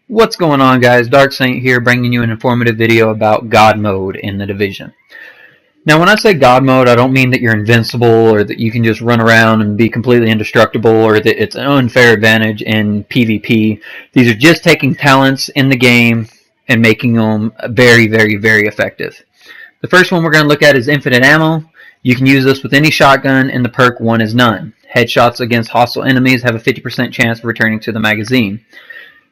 What's going on, guys? Dark Saint here, bringing you an informative video about God mode in the Division. Now, when I say God mode, I don't mean that you're invincible or that you can just run around and be completely indestructible or that it's an unfair advantage in PvP. These are just taking talents in the game and making them very, very, very effective. The first one we're going to look at is infinite ammo. You can use this with any shotgun, and the perk 1 is none. Headshots against hostile enemies have a 50% chance of returning to the magazine.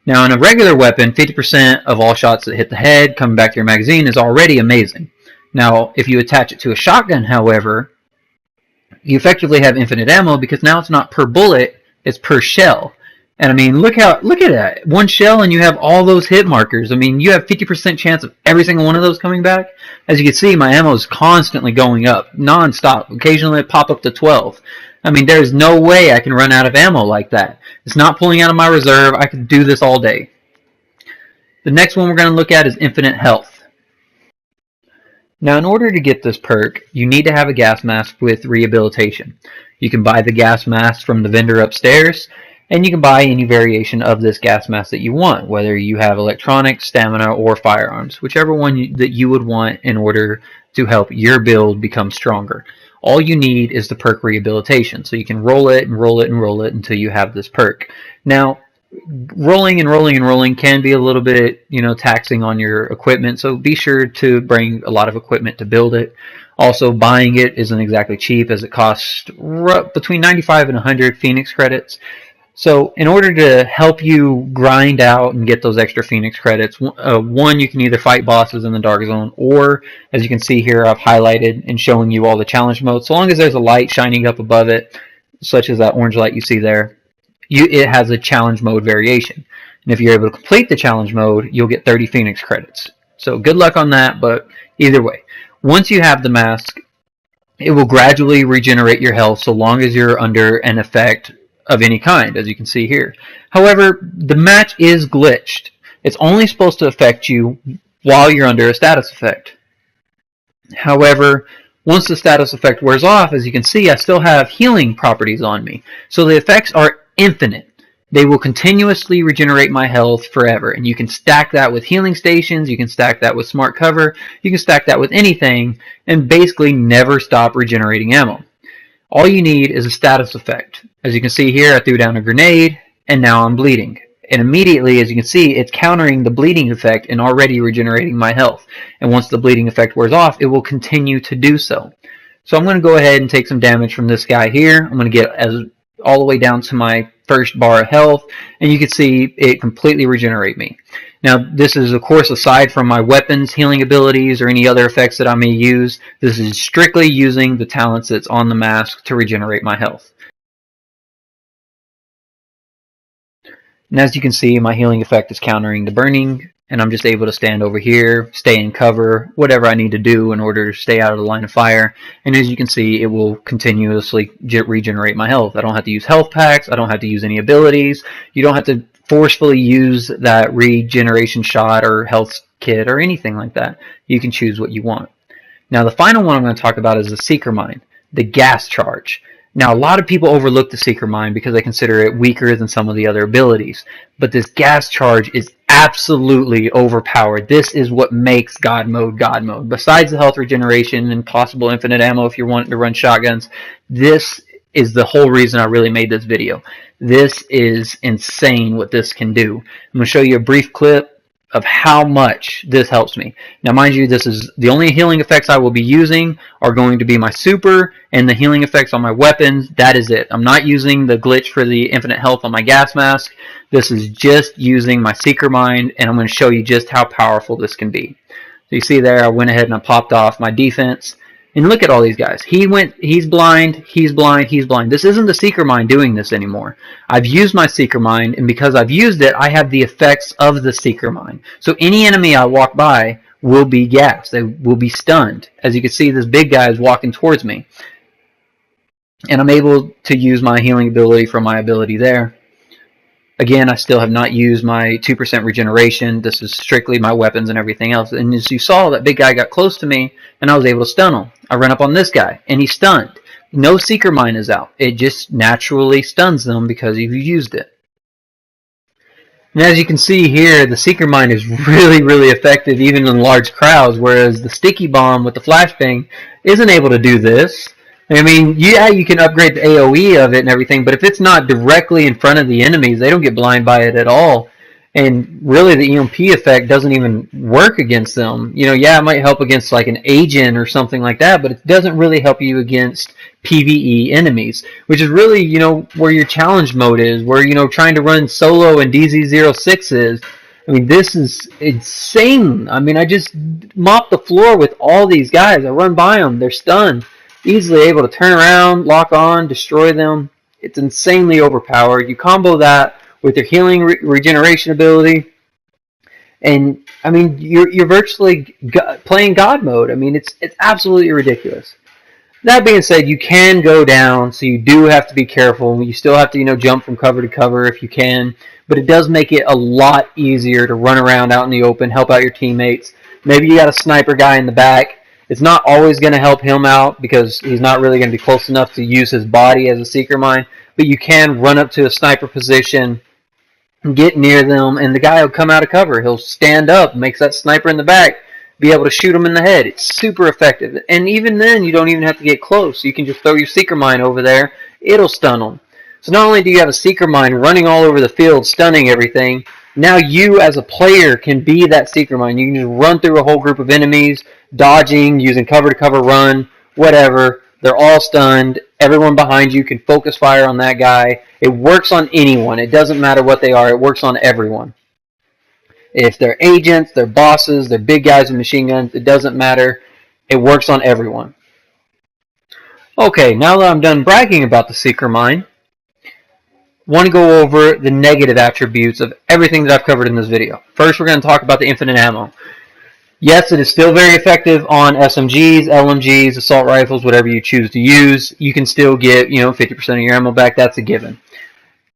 Now, in a regular weapon, 50% of all shots that hit the head coming back to your magazine is already amazing. Now, if you attach it to a shotgun, however, you effectively have infinite ammo because now it's not per bullet, it's per shell. And I mean, look at that. One shell and you have all those hit markers. I mean, you have 50% chance of every single one of those coming back. As you can see, my ammo is constantly going up, non-stop. Occasionally it pop up to 12. I mean, there's no way I can run out of ammo like that. It's not pulling out of my reserve. I could do this all day. The next one we're going to look at is infinite health. Now, in order to get this perk, you need to have a gas mask with rehabilitation. You can buy the gas mask from the vendor upstairs, and you can buy any variation of this gas mask that you want, whether you have electronics, stamina, or firearms, whichever one that you would want in order to help your build become stronger. All you need is the perk rehabilitation, so you can roll it and roll it and roll it until you have this perk. Now, rolling and rolling and rolling can be a little bit, taxing on your equipment, so be sure to bring a lot of equipment to build it. Also, buying it isn't exactly cheap, as it costs between 95 and 100 Phoenix credits. So in order to help you grind out and get those extra Phoenix credits, one, you can either fight bosses in the Dark Zone, or, as you can see here, I've highlighted and showing you all the challenge modes. So long as there's a light shining up above it, such as that orange light you see there, it has a challenge mode variation. And if you're able to complete the challenge mode, you'll get 30 Phoenix credits. So good luck on that, but either way, once you have the mask, it will gradually regenerate your health so long as you're under an effect of any kind, as you can see here. However, the match is glitched. It's only supposed to affect you while you're under a status effect. However, once the status effect wears off, as you can see, I still have healing properties on me. So the effects are infinite. They will continuously regenerate my health forever. And you can stack that with healing stations, you can stack that with smart cover, you can stack that with anything, and basically never stop regenerating ammo. All you need is a status effect. As you can see here, I threw down a grenade, and now I'm bleeding. And immediately, as you can see, it's countering the bleeding effect and already regenerating my health. And once the bleeding effect wears off, it will continue to do so. So I'm going to go ahead and take some damage from this guy here. I'm going to get all the way down to my first bar of health, and you can see it completely regenerate me. Now, this is, of course, aside from my weapons, healing abilities, or any other effects that I may use. This is strictly using the talents that's on the mask to regenerate my health. And as you can see, my healing effect is countering the burning, and I'm just able to stand over here, stay in cover, whatever I need to do in order to stay out of the line of fire. And as you can see, it will continuously regenerate my health. I don't have to use health packs, I don't have to use any abilities, you don't have to forcefully use that regeneration shot or health kit or anything like that. You can choose what you want. Now, the final one I'm going to talk about is the Seeker Mine, the gas charge. Now, a lot of people overlook the Seeker Mine because they consider it weaker than some of the other abilities. But this gas charge is absolutely overpowered. This is what makes God mode God mode. Besides the health regeneration and possible infinite ammo if you're wanting to run shotguns, this is the whole reason I really made this video. This is insane what this can do. I'm going to show you a brief clip of how much this helps me. Now, mind you, this is the only healing effects I will be using are going to be my super and the healing effects on my weapons. That is it. I'm not using the glitch for the infinite health on my gas mask. This is just using my Seeker Mine, and I'm going to show you just how powerful this can be. So you see there, I went ahead and I popped off my defense. And look at all these guys. He's blind, he's blind, he's blind. This isn't the Seeker Mine doing this anymore. I've used my Seeker Mine, and because I've used it, I have the effects of the Seeker Mine. So any enemy I walk by will be gassed. They will be stunned. As you can see, this big guy is walking towards me. And I'm able to use my healing ability from my ability there. Again, I still have not used my 2% regeneration. This is strictly my weapons and everything else. And as you saw, that big guy got close to me, and I was able to stun him. I run up on this guy, and he's stunned. No Seeker Mine is out. It just naturally stuns them because you've used it. And as you can see here, the Seeker Mine is really effective even in large crowds, whereas the Sticky Bomb with the Flashbang isn't able to do this. I mean, yeah, you can upgrade the AoE of it and everything, but if it's not directly in front of the enemies, they don't get blind by it at all. And really, the EMP effect doesn't even work against them. You know, yeah, it might help against like an agent or something like that, but it doesn't really help you against PVE enemies, which is really, you know, where your challenge mode is, where, you know, trying to run solo and DZ06 is. I mean, this is insane. I mean, I just mop the floor with all these guys. I run by them. They're stunned. Easily able to turn around, lock on, destroy them. It's insanely overpowered. You combo that with your healing regeneration ability, and I mean, you're virtually playing God mode. I mean, it's absolutely ridiculous. That being said, you can go down, so you do have to be careful. You still have to, you know, jump from cover to cover if you can, but it does make it a lot easier to run around out in the open, help out your teammates. Maybe you got a sniper guy in the back. It's not always going to help him out because he's not really going to be close enough to use his body as a Seeker Mine, but you can run up to a sniper position, get near them, and the guy will come out of cover. He'll stand up, makes that sniper in the back be able to shoot him in the head. It's super effective. And even then, you don't even have to get close. You can just throw your Seeker Mine over there. It'll stun them. So not only do you have a Seeker Mine running all over the field, stunning everything, now you as a player can be that Seeker Mine. You can just run through a whole group of enemies, dodging, using cover-to-cover run, whatever. They're all stunned. Everyone behind you can focus fire on that guy. It works on anyone. It doesn't matter what they are. It works on everyone. If they're agents, they're bosses, they're big guys with machine guns, it doesn't matter. It works on everyone. Okay, now that I'm done bragging about the Seeker Mine, I want to go over the negative attributes of everything that I've covered in this video. First, we're going to talk about the infinite ammo. Yes, it is still very effective on SMGs, LMGs, assault rifles, whatever you choose to use. You can still get, 50% of your ammo back. That's a given.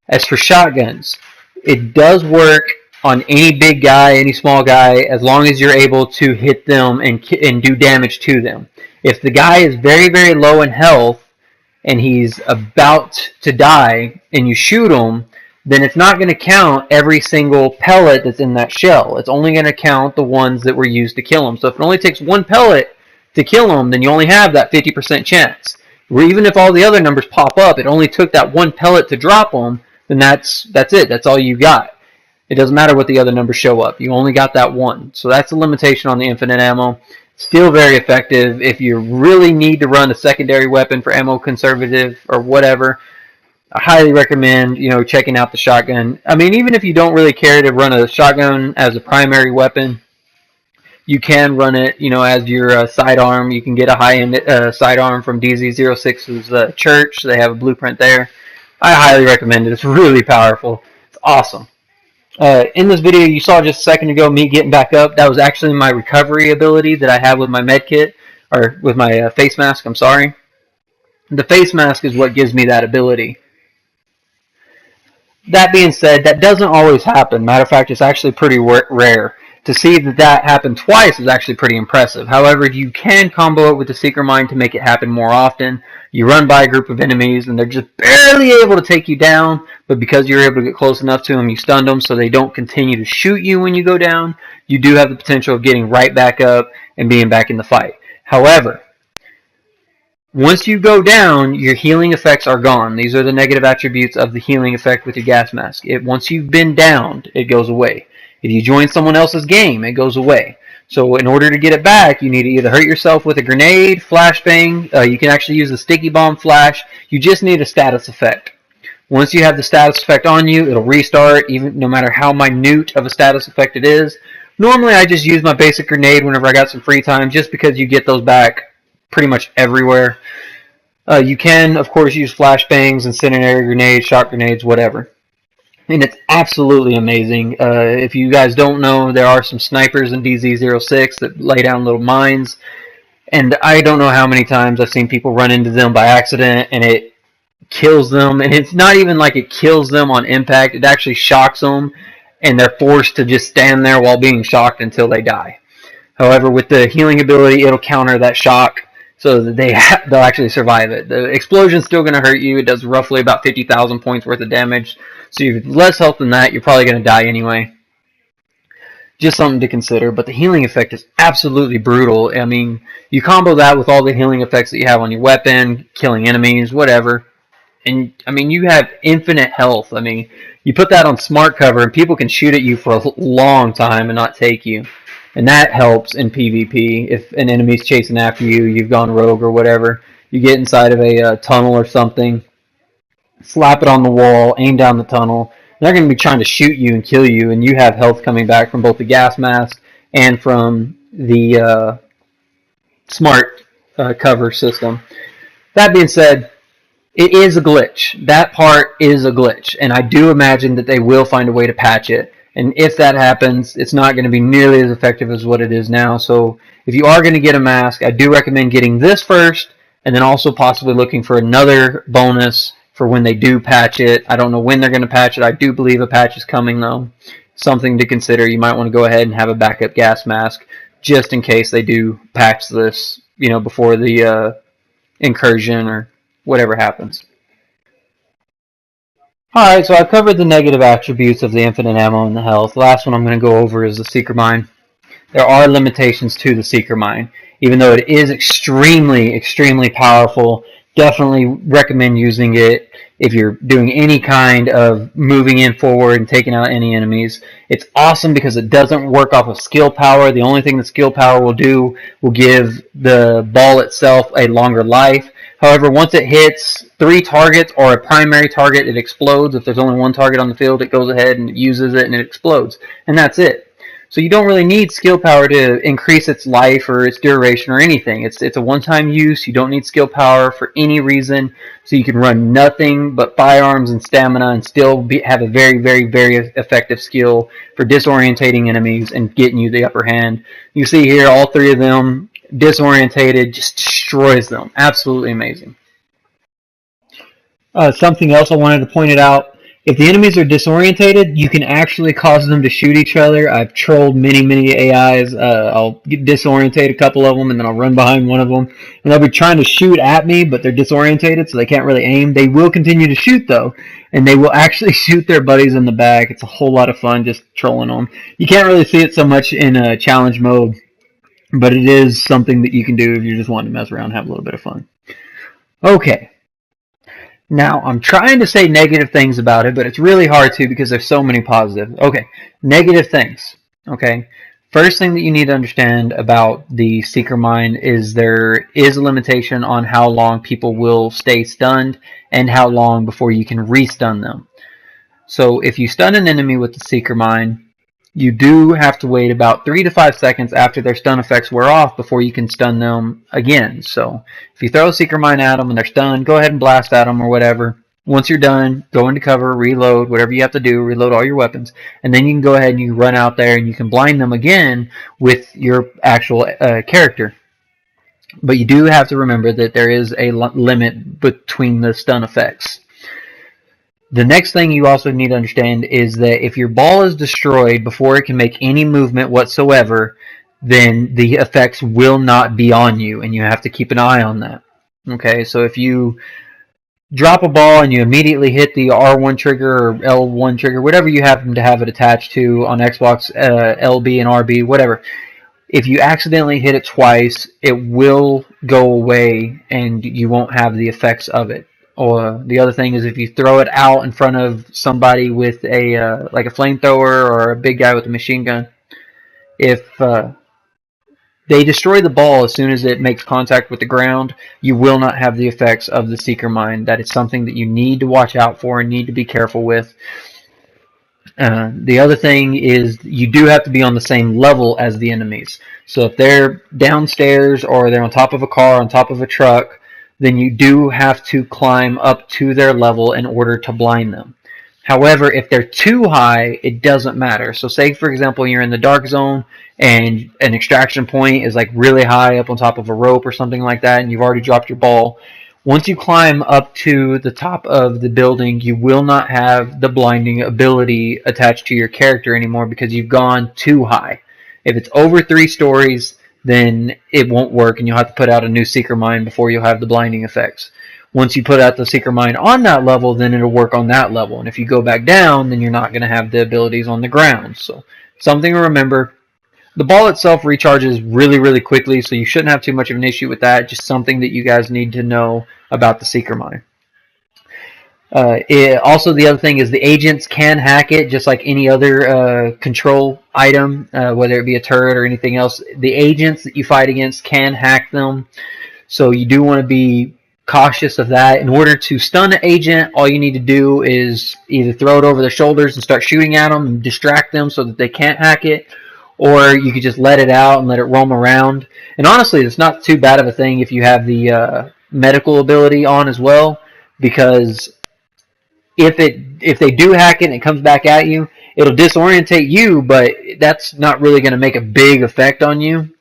As for shotguns, it does work on any big guy, any small guy, as long as you're able to hit them and do damage to them. If the guy is very low in health and he's about to die and you shoot him, then it's not going to count every single pellet that's in that shell. It's only going to count the ones that were used to kill him. So if it only takes one pellet to kill him, then you only have that 50% chance. Or even if all the other numbers pop up, it only took that one pellet to drop him, then that's it. That's all you got. It doesn't matter what the other numbers show up. You only got that one. So that's a limitation on the infinite ammo. Still very effective. If you really need to run a secondary weapon for ammo conservative or whatever, I highly recommend, checking out the shotgun. I mean, even if you don't really care to run a shotgun as a primary weapon, you can run it, as your sidearm. You can get a high-end sidearm from DZ06's church. They have a blueprint there. I highly recommend it. It's really powerful. It's awesome. In this video you saw just a second ago me getting back up. That was actually my recovery ability that I have with my med kit, or with my face mask, I'm sorry. The face mask is what gives me that ability. That being said, that doesn't always happen. Matter of fact, it's actually pretty rare. To see that happen twice is actually pretty impressive. However, you can combo it with the Seeker Mine to make it happen more often. You run by a group of enemies and they're just barely able to take you down, but because you're able to get close enough to them, you stunned them so they don't continue to shoot you when you go down. You do have the potential of getting right back up and being back in the fight. However, once you go down, your healing effects are gone. These are the negative attributes of the healing effect with your gas mask. Once you've been downed, it goes away. If you join someone else's game, it goes away. So in order to get it back, you need to either hurt yourself with a grenade, flashbang. You can actually use a sticky bomb flash. You just need a status effect. Once you have the status effect on you, it'll restart, even no matter how minute of a status effect it is. Normally, I just use my basic grenade whenever I got some free time, just because you get those back pretty much everywhere. You can, of course, use flashbangs, incendiary grenades, shock grenades, whatever. And it's absolutely amazing. If you guys don't know, there are some snipers in DZ06 that lay down little mines. And I don't know how many times I've seen people run into them by accident and it kills them. And it's not even like it kills them on impact. It actually shocks them. And they're forced to just stand there while being shocked until they die. However, with the healing ability, it'll counter that shock. so that they'll actually survive it. The explosion's still going to hurt you. It does roughly about 50,000 points worth of damage. So if you have less health than that, you're probably going to die anyway. Just something to consider. But the healing effect is absolutely brutal. I mean, you combo that with all the healing effects that you have on your weapon, killing enemies, whatever. And, I mean, you have infinite health. I mean, you put that on smart cover and people can shoot at you for a long time and not take you. And that helps in PvP. If an enemy's chasing after you, you've gone rogue or whatever, you get inside of a tunnel or something, slap it on the wall, aim down the tunnel. They're going to be trying to shoot you and kill you, and you have health coming back from both the gas mask and from the smart cover system. That being said, it is a glitch. That part is a glitch, and I do imagine that they will find a way to patch it. And if that happens, it's not going to be nearly as effective as what it is now. So if you are going to get a mask, I do recommend getting this first, and then also possibly looking for another bonus for when they do patch it. I don't know when they're going to patch it. I do believe a patch is coming, though. Something to consider. You might want to go ahead and have a backup gas mask just in case they do patch this, you know, before the incursion or whatever happens. Alright, so I've covered the negative attributes of the infinite ammo and the health. The last one I'm going to go over is the Seeker Mine. There are limitations to the Seeker Mine. Even though it is extremely, extremely powerful, definitely recommend using it if you're doing any kind of moving in forward and taking out any enemies. It's awesome because it doesn't work off of skill power. The only thing that skill power will do will give the ball itself a longer life. However, once it hits 3 targets or a primary target, it explodes. If there's only one target on the field, it goes ahead and it uses it and it explodes. And that's it. So you don't really need skill power to increase its life or its duration or anything. It's a one-time use. You don't need skill power for any reason. So you can run nothing but firearms and stamina and still have a very, very, very effective skill for disorientating enemies and getting you the upper hand. You see here all 3 of them disorientated, just destroys them. Absolutely amazing. Something else I wanted to point it out. If the enemies are disorientated, you can actually cause them to shoot each other. I've trolled many AIs. I'll disorientate a couple of them, and then I'll run behind one of them. And they'll be trying to shoot at me, but they're disorientated, so they can't really aim. They will continue to shoot, though, and they will actually shoot their buddies in the back. It's a whole lot of fun just trolling them. You can't really see it so much in challenge mode, but it is something that you can do if you just want to mess around and have a little bit of fun. Okay. Now, I'm trying to say negative things about it, but it's really hard to because there's so many positive. Okay, negative things. Okay, first thing that you need to understand about the Seeker Mine is there is a limitation on how long people will stay stunned and how long before you can re-stun them. So if you stun an enemy with the Seeker Mine, you do have to wait about 3 to 5 seconds after their stun effects wear off before you can stun them again. So if you throw a Seeker Mine at them and they're stunned, go ahead and blast at them or whatever. Once you're done, go into cover, reload, whatever you have to do, reload all your weapons, and then you can go ahead and you run out there and you can blind them again with your actual character. But you do have to remember that there is a limit between the stun effects. The next thing you also need to understand is that if your ball is destroyed before it can make any movement whatsoever, then the effects will not be on you, and you have to keep an eye on that. Okay, so if you drop a ball and you immediately hit the R1 trigger or L1 trigger, whatever you happen to have it attached to on Xbox, LB and RB, whatever, if you accidentally hit it twice, it will go away and you won't have the effects of it. Or the other thing is if you throw it out in front of somebody with a like a flamethrower or a big guy with a machine gun, if they destroy the ball as soon as it makes contact with the ground, you will not have the effects of the Seeker Mine. That is something that you need to watch out for and need to be careful with. The other thing is you do have to be on the same level as the enemies. So if they're downstairs or they're on top of a car, on top of a truck, then you do have to climb up to their level in order to blind them. However, if they're too high, it doesn't matter. So say, for example, you're in the dark zone and an extraction point is like really high up on top of a rope or something like that, and you've already dropped your ball. Once you climb up to the top of the building, you will not have the blinding ability attached to your character anymore because you've gone too high. If it's over 3 stories, then it won't work, and you'll have to put out a new Seeker Mine before you'll have the blinding effects. Once you put out the Seeker Mine on that level, then it'll work on that level. And if you go back down, then you're not going to have the abilities on the ground. So something to remember. The ball itself recharges really, really quickly, so you shouldn't have too much of an issue with that. Just something that you guys need to know about the Seeker Mine. Also, the other thing is the agents can hack it just like any other control item, whether it be a turret or anything else. The agents that you fight against can hack them, so you do want to be cautious of that. In order to stun an agent, all you need to do is either throw it over their shoulders and start shooting at them and distract them so that they can't hack it, or you could just let it out and let it roam around. And honestly, it's not too bad of a thing if you have the medical ability on as well, because if they do hack it and it comes back at you, it'll disorientate you, but that's not really going to make a big effect on you.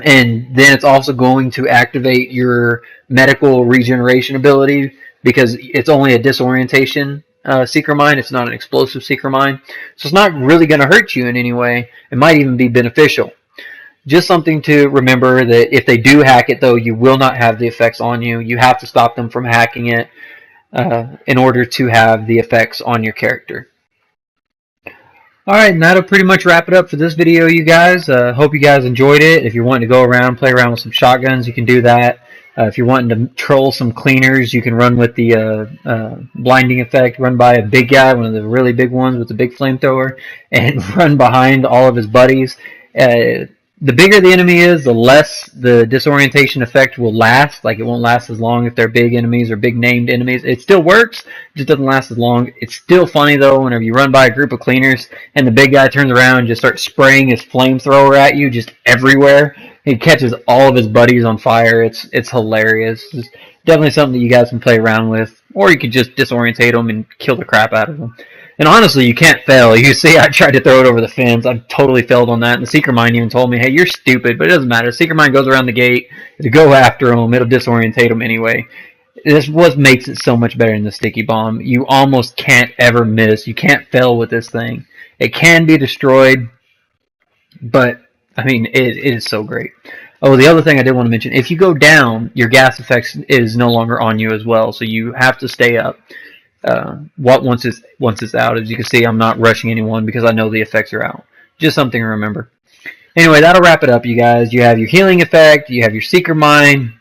And then it's also going to activate your medical regeneration ability, because it's only a disorientation Seeker Mine. It's not an explosive Seeker Mine. So it's not really going to hurt you in any way. It might even be beneficial. Just something to remember, that if they do hack it, though, you will not have the effects on you. You have to stop them from hacking it in order to have the effects on your character. Alright, and that'll pretty much wrap it up for this video, you guys. Hope you guys enjoyed it. If you're wanting to go around, play around with some shotguns, you can do that. If you're wanting to troll some cleaners, you can run with the blinding effect, run by a big guy, one of the really big ones with the big flamethrower, and run behind all of his buddies. The bigger the enemy is, the less the disorientation effect will last. Like, it won't last as long if they're big enemies or big named enemies. It still works, it just doesn't last as long. It's still funny, though, whenever you run by a group of cleaners and the big guy turns around and just starts spraying his flamethrower at you just everywhere. He catches all of his buddies on fire. It's hilarious. It's definitely something that you guys can play around with. Or you could just disorientate them and kill the crap out of them. And honestly, you can't fail. You see, I tried to throw it over the fence. I totally failed on that. And the Seeker Mine even told me, hey, you're stupid. But it doesn't matter. The Seeker Mine goes around the gate. To go after them, it'll disorientate them anyway. This is what makes it so much better than the Sticky Bomb. You almost can't ever miss. You can't fail with this thing. It can be destroyed, but, I mean, it is so great. Oh, the other thing I did want to mention, if you go down, your gas effects is no longer on you as well. So you have to stay up. Once it's out. As you can see, I'm not rushing anyone because I know the effects are out. Just something to remember. Anyway, that'll wrap it up, you guys. You have your healing effect, you have your Seeker Mine,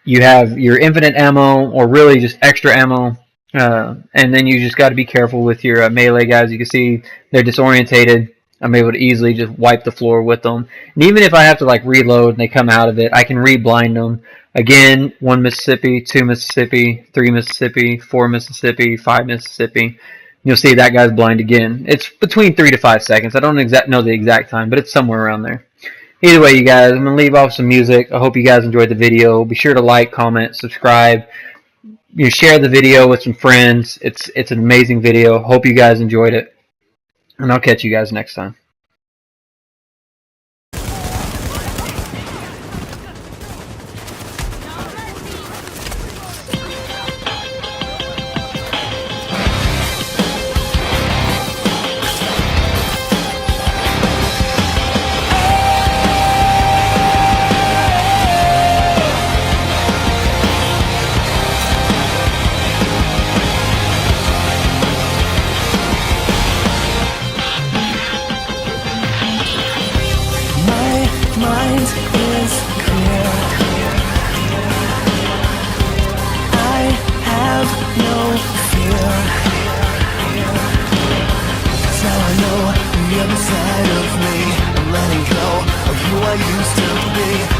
you have your infinite ammo, or really just extra ammo, and then you just got to be careful with your melee guys. You can see they're disorientated. I'm able to easily just wipe the floor with them. And even if I have to like reload and they come out of it, I can re-blind them. Again, 1 Mississippi, 2 Mississippi, 3 Mississippi, 4 Mississippi, 5 Mississippi. You'll see that guy's blind again. It's between 3 to 5 seconds. I don't know the exact time, but it's somewhere around there. Either way, you guys, I'm going to leave off some music. I hope you guys enjoyed the video. Be sure to like, comment, subscribe. Share the video with some friends. It's an amazing video. Hope you guys enjoyed it. And I'll catch you guys next time.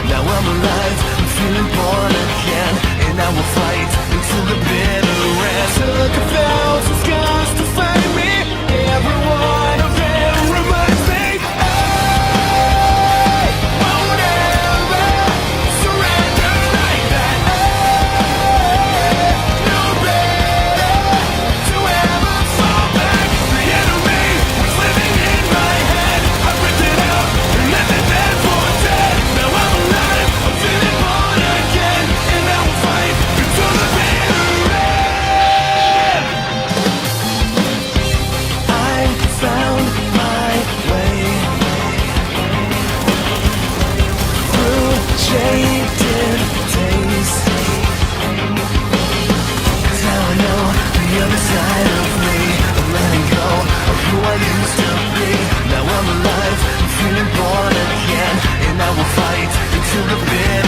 Now I'm alive, I'm feeling born again, and I will fight until the bitter end. Took 1,000 scars to find me, every one of them reminds me I won't ever surrender like that. No better to ever fall back. The enemy was living in my head. I ripped it out and left it there for dead. Now I'm alive, I'm feeling born again, and I will fight until the bitter end. feeling born again, and I will fight until the bitter